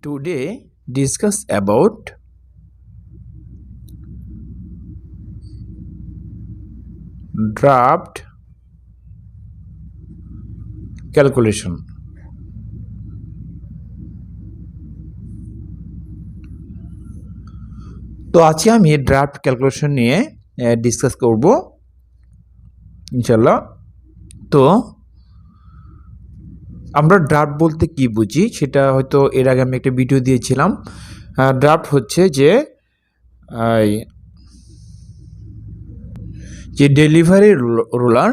Today discuss about draft calculation. তো আজকে আমি ড্রাফট ক্যালকুলেশন নিয়ে ডিসকাস করব ইনশাআল্লাহ। তো আমরা ড্রাফট বলতে কি বুঝি সেটা হয়তো এর আগে আমি একটা ভিডিও দিয়েছিলাম। ড্রাফট হচ্ছে যে ডেলিভারি রুলার,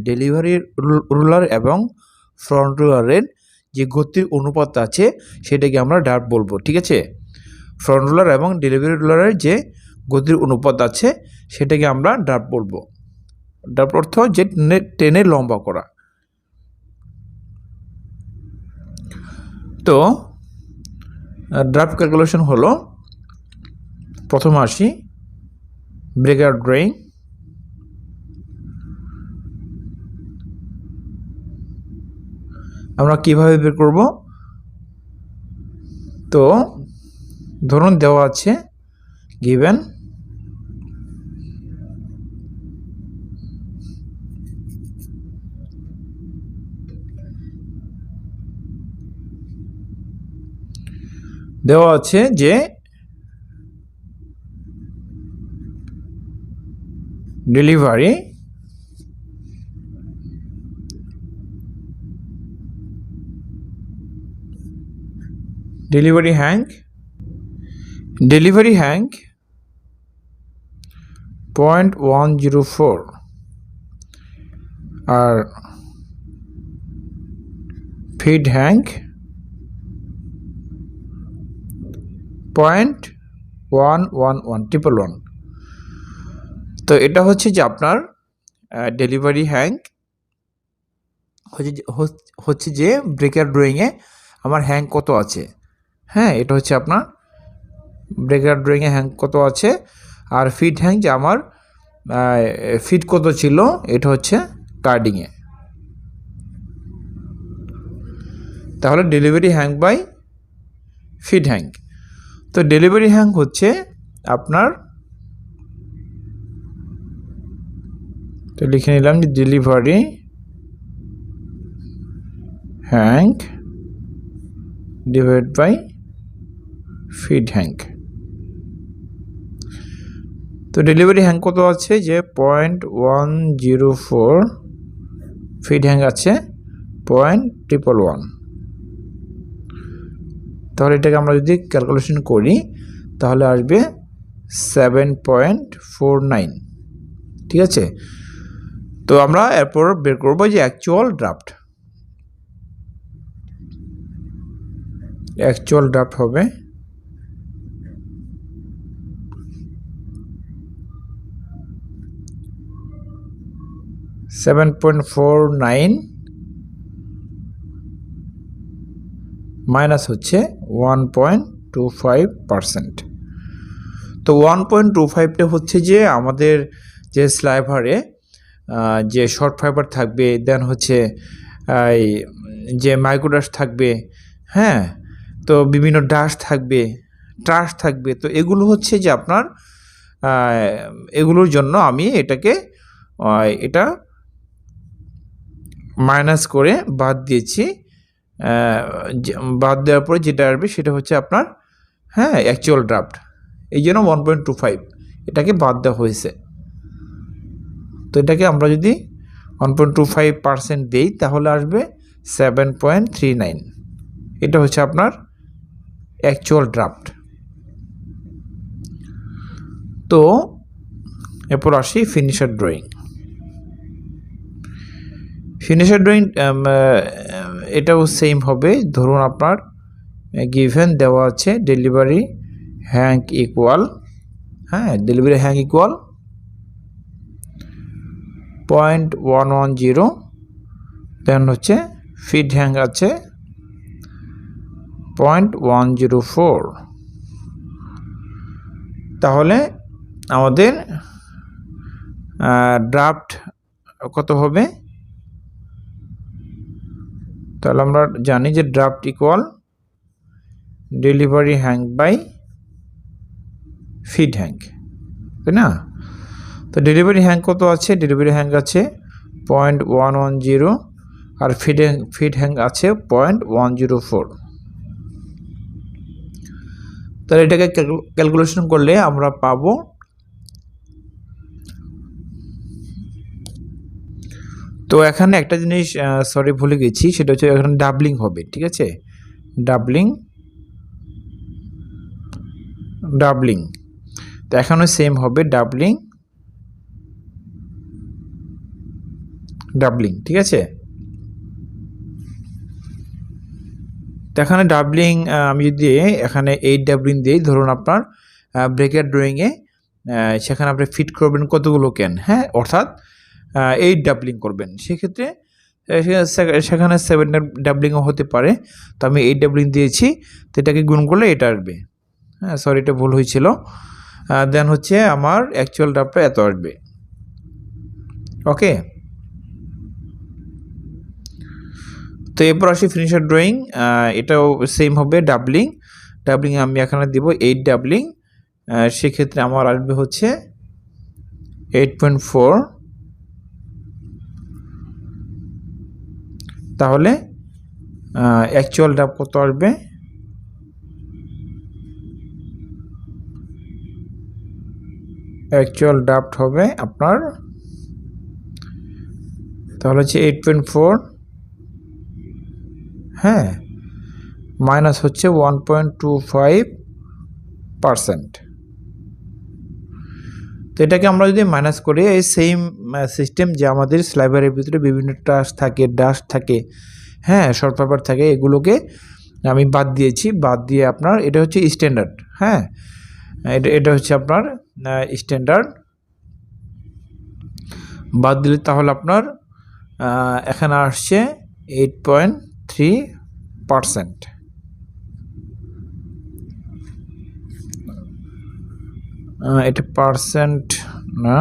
ডেলিভারি রুলার এবং ফ্রন্ট রুলারের যে গতির অনুপাত আছে সেটাকে আমরা ড্রাফট বলবো, ঠিক আছে। ফ্রন্ট রুলার এবং ডেলিভারি রুলারের যে গতির অনুপাত আছে সেটাকে আমরা ড্রাফট বলবো। ড্রাফট অর্থ যে টেনে লম্বা করা। তো ড্রাফট ক্যালকুলেশন হলো, প্রথমে আসি ব্রেকার ড্রয়িং। আমরা কিভাবে বের করব? তো ধরুন দেওয়া আছে গিভেন দেওয়া আছে যে ডেলিভারি হ্যাঙ্ক 0.104 আর ফিড হ্যাঙ্ক 0.111 তো এটা হচ্ছে যে আপনার ডেলিভারি হ্যাঙ্ক হচ্ছে যে ব্রেকার ড্রয়িংয়ে আমার হ্যাঙ্ক কত আছে। এটা হচ্ছে আপনার ব্রেকার ড্রয়িংয়ে হ্যাঙ্ক কত আছে। আর ফিড হ্যাঙ্ক যে আমার ফিড কত ছিল, এটা হচ্ছে কার্ডিংয়ে। তাহলে delivery hank by feed hank. তো ডেলিভারি হ্যাঙ্ক হচ্ছে আপনার, তো লিখে নিলাম যে delivery hank divide by feed hank. তো ডেলিভারি হ্যাঙ্ক কত আছে যে 0.104, ফিড হ্যাঙ্ক আছে 0.111। তাহলে এটাকে আমরা যদি ক্যালকুলেশন করি তাহলে আসবে 7.49, ঠিক আছে। তো আমরা এরপর বের করব যে অ্যাকচুয়াল ড্রাফট হবে 7.49 মাইনাস হচ্ছে 1.25%। তো 1.25টা হচ্ছে যে আমাদের যে স্লাইভারে যে শর্ট ফাইবার থাকবে, দেন হচ্ছে যে মাইক্রোডাস্ট থাকবে, তো বিভিন্ন ডাস্ট থাকবে, ট্রাশ থাকবে। তো এগুলো হচ্ছে যে আপনার এগুলোর জন্য আমি এটা মাইনাস করে বাদ দিয়েছি। বাদ দেওয়ার পরে যেটা আসবে সেটা হচ্ছে আপনার অ্যাকচুয়াল ড্রাফট। এই জন্য 1.25 এটাকে বাদ দেওয়া হয়েছে। তো এটাকে আমরা যদি 1.25% দেই তাহলে আসবে 7.39। এটা হচ্ছে আপনার অ্যাকচুয়াল ড্রাফট। তো এরপর আসি ফিনিশার ড্রয়িং। এটাও সেম হবে। ধরুন আপনার গিভেন দেওয়া আছে ডেলিভারি হ্যাঙ্ক ইকুয়াল 0.110, দেন হচ্ছে ফিড হ্যাঙ্ক আছে 0.104। তাহলে আমাদের ড্রাফট কত হবে? তাহলে আমরা জানি যে draft equal delivery hank by feed hank, তাই না? তো ডেলিভারি হ্যাং কত আছে? ডেলিভারি হ্যাং আছে 0.110 আর ফিড হ্যাং আছে 0.104। তাহলে এটাকে ক্যালকুলেশন করলে আমরা পাবো তো এখানে একটা জিনিস সরি ভুলে গেছি, সেটা হচ্ছে এখানে ডাবলিং হবে, ঠিক আছে? ডাবলিং তো এখানে সেম হবে ডাবলিং, ঠিক আছে? তো এখানে ডাবলিং আমি যদি এখানে 8 ডাবলিং দিই, ধরুন আপনার ব্রেকেট ড্রয়িংয়ে সেখানে আপনি ফিট করবেন কতগুলো ক্যান, হ্যাঁ, অর্থাৎ 8 ডাবলিং করবেন, সেক্ষেত্রে সেখানে 7 ডাবলিংও হতে পারে। তো আমি 8 ডাবলিং দিয়েছি, তো এটাকে গুণ করলে এটা আসবে। হ্যাঁ, সরি, এটা ভুল হয়েছিল। দেন হচ্ছে আমার অ্যাকচুয়াল ড্রাফটটা এত আসবে। ওকে, তো এরপর আসি ফিনিশার ড্রয়িং। এটাও সেম হবে ডাবলিং আমি এখানে দেব 8 ডাবলিং। সেক্ষেত্রে আমার আসবে হচ্ছে 8.4। তাহলে অ্যাকচুয়াল ড্রাফট কত আসবে? অ্যাকচুয়াল ড্রাফট হবে আপনার তাহলে হচ্ছে 8.4, হ্যাঁ, মাইনাস হচ্ছে 1.25%। তো এটাকে আমরা যদি মাইনাস করি, এই সেম সিস্টেম যে আমাদের স্লাইবারের ভিতরে বিভিন্ন ডাস্ট থাকে, হ্যাঁ, শর্ট পেপার থাকে, এগুলোকে আমি বাদ দিয়েছি। বাদ দিয়ে আপনার এটা হচ্ছে স্ট্যান্ডার্ড, হ্যাঁ, এটা হচ্ছে আপনার স্ট্যান্ডার্ড। বাদ দিলে তাহলে আপনার এখানে আসছে 8.3%। এটা পার্সেন্ট না,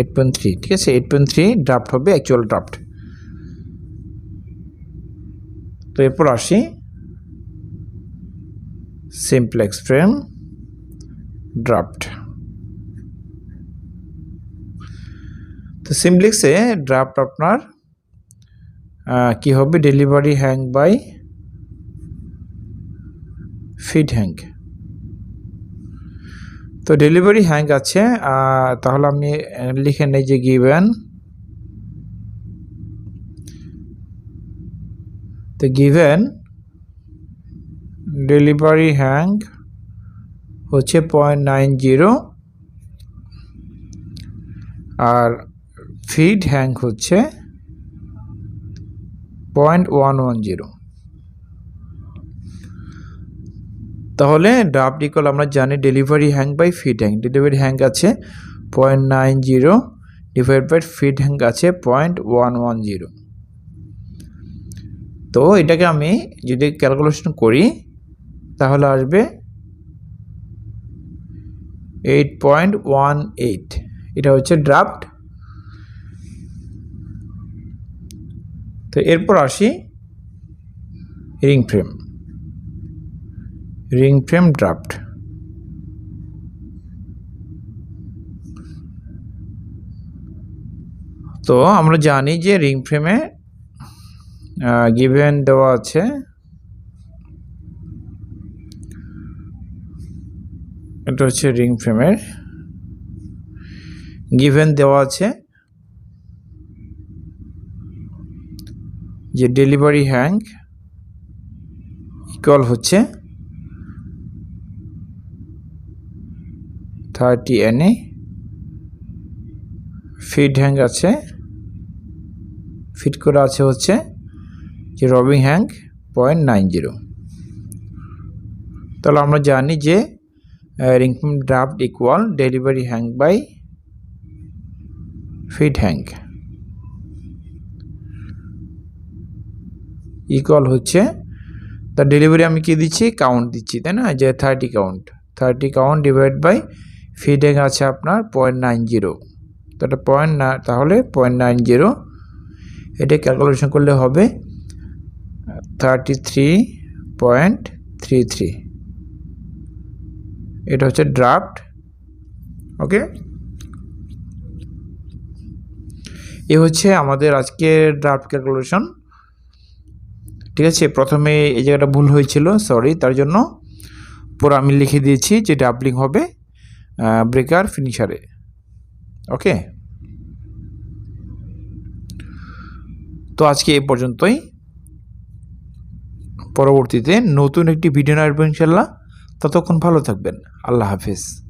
8.3, ঠিক আছে? 8.3 ড্রাফট হবে অ্যাকচুয়াল ড্রাফট। তো এরপর আসি সিমপ্লেক্স ফ্রেম ড্রাফট। তো সিমপ্লেক্সে ড্রাফট আপনার কি হবে? Delivery hank by feed hank. তো ডেলিভারি হ্যাং আছে, তাহলে আমি লিখে নেই যে গিভেন, তো গিভেন ডেলিভারি হ্যাং হচ্ছে 0.90 আর ফিড হ্যাং হচ্ছে 0.110। তাহলে ড্রাফট ইকুয়াল আমরা জানি delivery hank by feed hank. Delivery hank আছে 0.90 ডিভাইড বাই ফিড হ্যাং আছে 0.110। তো এটাকে আমি যদি ক্যালকুলেশন করি তাহলে আসবে 8.18। এটা হচ্ছে ড্রাফট। তো এরপর আসি রিং ফ্রেম ড্রাফট। তো আমরা জানি যে রিং ফ্রেমে গিভেন দেওয়া আছে, এটা হচ্ছে রিং ফ্রেমের গিভেন দেওয়া আছে যে ডেলিভারি হ্যাং ইকুয়াল হচ্ছে 30 NA, ফিড হ্যাং আছে, ফিট করা আছে হচ্ছে যে রবিং হ্যাং 0.90। তাহলে আমরা জানি যে ring frame draft equal delivery hank by feed hank equal হচ্ছে তা ডেলিভারি আমি কি দিচ্ছি? কাউন্ট দিচ্ছি, তাই না? যে 30 count divide by feed hank আছে আপনার 0.90। তো এটা তাহলে 0.90, এটা ক্যালকুলেশন করলে হবে 33.33। এটা হচ্ছে ড্রাফট। ওকে, এ হচ্ছে আমাদের আজকের ড্রাফট ক্যালকুলেশন। ঠিক আছে, প্রথমে এই জায়গাটা ভুল হয়েছিল, সরি, তার জন্য পরে আমি লিখে দিয়েছি যে ডাবলিং হবে ব্রেকার ফিনিশারে। ওকে, তো আজকে এই পর্যন্তই। পরবর্তীতে নতুন একটি ভিডিও আসবে ইনশাল্লাহ। ততক্ষণ ভালো থাকবেন। আল্লাহ হাফেজ।